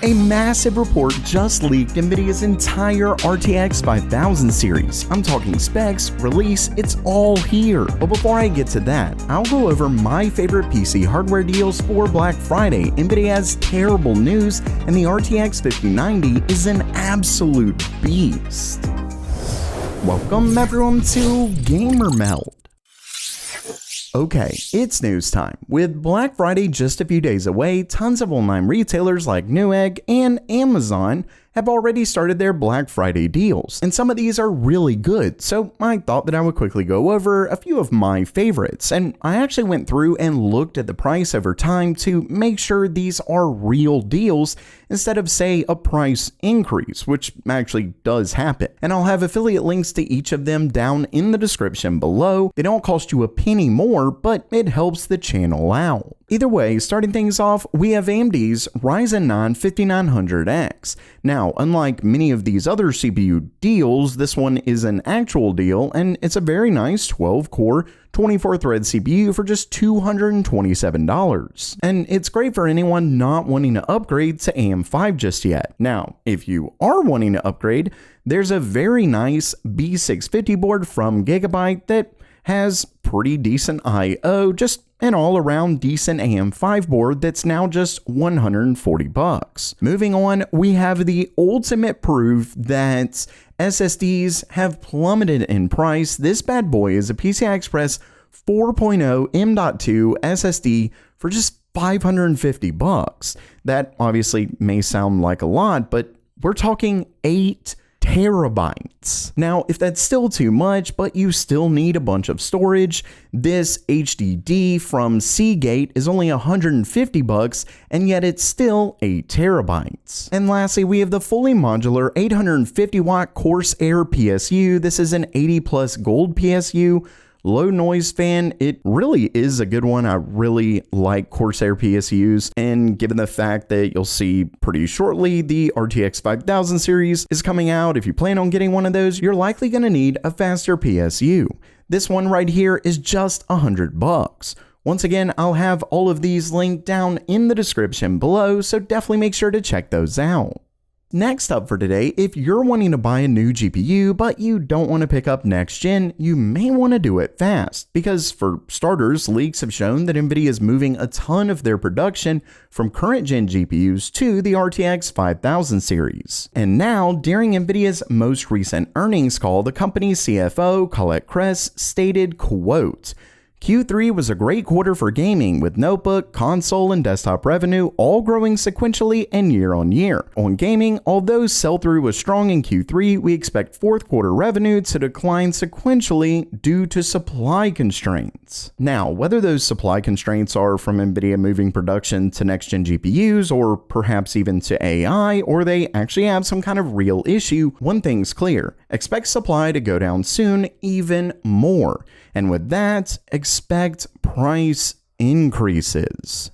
A massive report just leaked Nvidia's entire RTX 5000 series. I'm talking specs, release, it's all here. But before I get to that, I'll go over my favorite PC hardware deals for Black Friday. Nvidia has terrible news, and the RTX 5090 is an absolute beast. Welcome everyone to Gamer Melt. Okay, it's news time. With Black Friday just a few days away, tons of online retailers like Newegg and Amazon have already started their Black Friday deals, and some of these are really good, so I thought that I would quickly go over a few of my favorites, and I actually went through and looked at the price over time to make sure these are real deals instead of, say, a price increase, which actually does happen. And I'll have affiliate links to each of them down in the description below. They don't cost you a penny more, but it helps the channel out. Either way, starting things off, we have AMD's Ryzen 9 5900X. Now, unlike many of these other CPU deals, this one is an actual deal, and it's a very nice 12-core, 24-thread CPU for just $227. And it's great for anyone not wanting to upgrade to AM5 just yet. Now, if you are wanting to upgrade, there's a very nice B650 board from Gigabyte that has pretty decent I/O, just an all-around decent AM5 board that's now just $140. Moving on, we have the ultimate proof that SSDs have plummeted in price. This bad boy is a PCI Express 4.0 M.2 SSD for just $550. That obviously may sound like a lot, but we're talking 8 terabytes. Now, if that's still too much, but you still need a bunch of storage, this HDD from Seagate is only $150, and yet it's still 8 terabytes. And lastly, we have the fully modular 850 watt Corsair PSU. This is an 80 plus gold PSU. Low noise fan, it really is a good one. I really like Corsair PSUs, and given the fact that you'll see pretty shortly the RTX 5000 series is coming out, if you plan on getting one of those, you're likely going to need a faster PSU. This one right here is just $100. Once again, I'll have all of these linked down in the description below, so definitely make sure to check those out. Next up for today, if you're wanting to buy a new GPU but you don't want to pick up next gen, you may want to do it fast, because for starters, leaks have shown that Nvidia is moving a ton of their production from current gen GPUs to the RTX 5000 series. And now, during Nvidia's most recent earnings call, the company's CFO, Colette Kress, stated, quote, Q3 was a great quarter for gaming, with notebook, console, and desktop revenue all growing sequentially and year on year. On gaming, although sell-through was strong in Q3, we expect fourth quarter revenue to decline sequentially due to supply constraints. Now, whether those supply constraints are from Nvidia moving production to next-gen GPUs, or perhaps even to AI, or they actually have some kind of real issue, one thing's clear: expect supply to go down soon even more. And with that, expect price increases.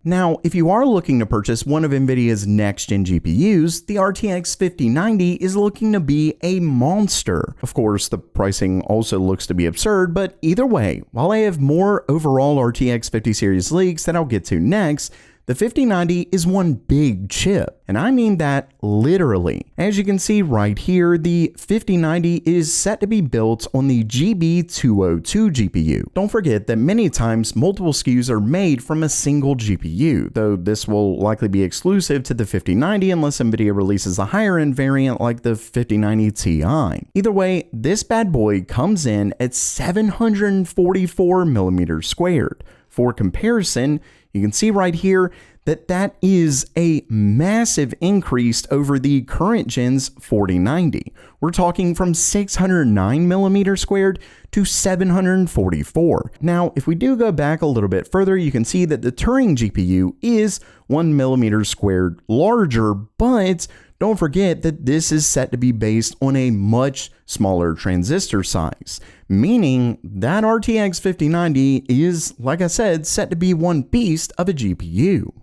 Now, if you are looking to purchase one of Nvidia's next-gen GPUs, the RTX 5090 is looking to be a monster. Of course, the pricing also looks to be absurd, but either way, while I have more overall RTX 50 series leaks that I'll get to next, the 5090 is one big chip, and I mean that literally. As you can see right here, the 5090 is set to be built on the GB202 GPU. Don't forget that many times multiple SKUs are made from a single GPU, though this will likely be exclusive to the 5090 unless Nvidia releases a higher end variant like the 5090 Ti. Either way, this bad boy comes in at 744 millimeters squared. For comparison, you can see right here that that is a massive increase over the current gen's 4090. We're talking from 609 millimeters squared to 744. Now, if we do go back a little bit further, you can see that the Turing GPU is 1 millimeter squared larger, but don't forget that this is set to be based on a much smaller transistor size, meaning that RTX 5090 is, like I said, set to be one beast of a GPU.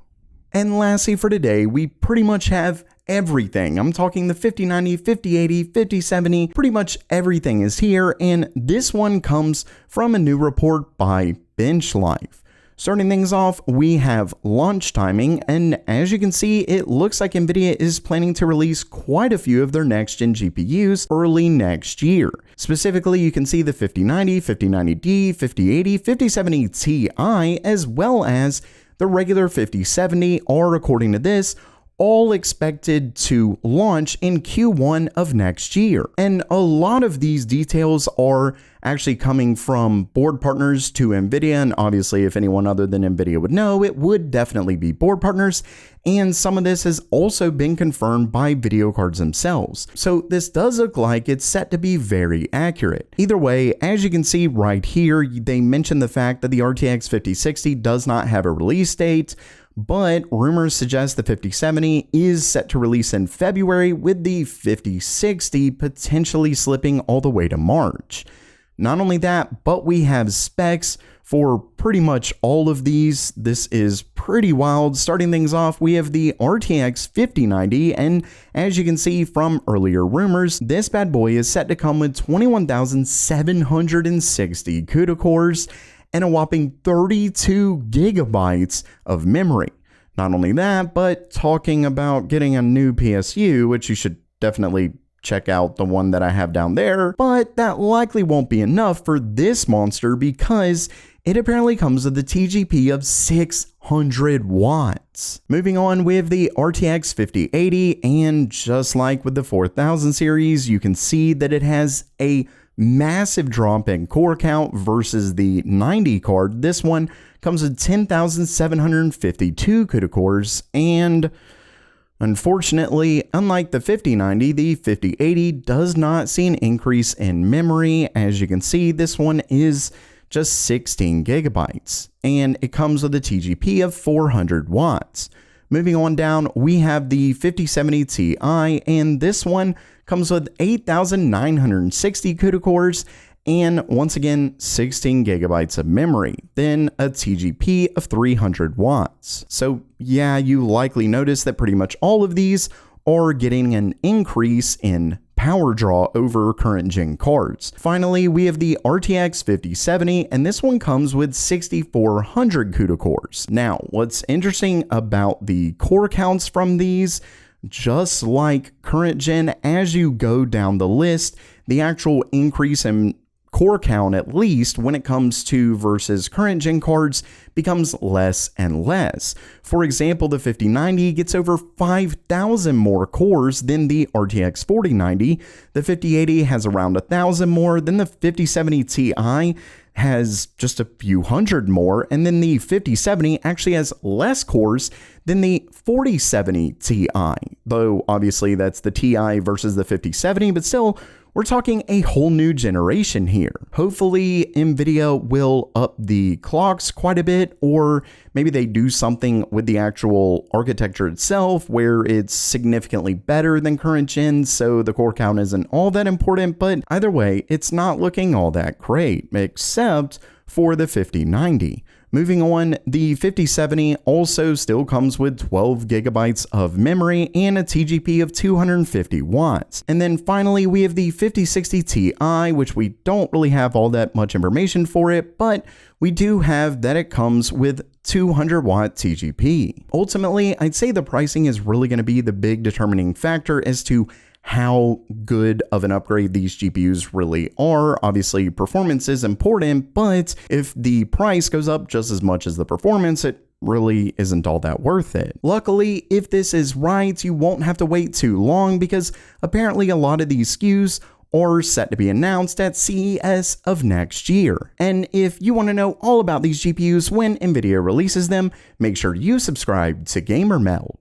And lastly for today, we pretty much have everything. I'm talking the 5090, 5080, 5070, pretty much everything is here, and this one comes from a new report by BenchLife. Starting things off, we have launch timing, and as you can see, it looks like Nvidia is planning to release quite a few of their next-gen GPUs early next year. Specifically, you can see the 5090, 5090D, 5080, 5070 Ti, as well as the regular 5070 are, according to this, all expected to launch in Q1 of next year. And a lot of these details are actually coming from board partners to Nvidia, and obviously if anyone other than Nvidia would know, it would definitely be board partners, and some of this has also been confirmed by video cards themselves. So this does look like it's set to be very accurate. Either way, as you can see right here, they mentioned the fact that the RTX 5060 does not have a release date, but rumors suggest the 5070 is set to release in February, with the 5060 potentially slipping all the way to March. Not only that, but we have specs for pretty much all of these. This is pretty wild. Starting things off, we have the RTX 5090, and as you can see from earlier rumors, this bad boy is set to come with 21,760 CUDA cores and a whopping 32 gigabytes of memory. Not only that, but talking about getting a new PSU, which you should definitely check out the one that I have down there, but that likely won't be enough for this monster because it apparently comes with a TGP of 600 watts. Moving on with the RTX 5080, and just like with the 4000 series, you can see that it has a massive drop in core count versus the 90 card. This one comes with 10,752 CUDA cores, and unfortunately, unlike the 5090, the 5080 does not see an increase in memory. As you can see, this one is just 16 gigabytes, and it comes with a TGP of 400 watts. Moving on down, we have the 5070 Ti, and this one comes with 8,960 CUDA cores and once again 16 gigabytes of memory, then a TGP of 300 watts. So yeah, you likely notice that pretty much all of these are getting an increase in power draw over current gen cards. Finally, we have the RTX 5070, and this one comes with 6,400 CUDA cores. Now, what's interesting about the core counts from these, just like current gen, as you go down the list, the actual increase in core count, at least when it comes to versus current gen cards, becomes less and less. For example, the 5090 gets over 5,000 more cores than the RTX 4090. The 5080 has around 1,000 more than the 5070 Ti has just a few hundred more, and then the 5070 actually has less cores than the 4070 Ti, though obviously that's the Ti versus the 5070, but still, we're talking a whole new generation here. Hopefully, Nvidia will up the clocks quite a bit, or maybe they do something with the actual architecture itself where it's significantly better than current gen, so the core count isn't all that important, but either way, it's not looking all that great, except for the 5090. Moving on, the 5070 also still comes with 12 gigabytes of memory and a TGP of 250 watts. And then finally, we have the 5060 Ti, which we don't really have all that much information for it, but we do have that it comes with 200 watt TGP. Ultimately, I'd say the pricing is really going to be the big determining factor as to how good of an upgrade these GPUs really are. Obviously, performance is important, but if the price goes up just as much as the performance, it really isn't all that worth it. Luckily, if this is right, you won't have to wait too long because apparently a lot of these SKUs are set to be announced at CES of next year. And if you want to know all about these GPUs when Nvidia releases them, make sure you subscribe to GamerMeld.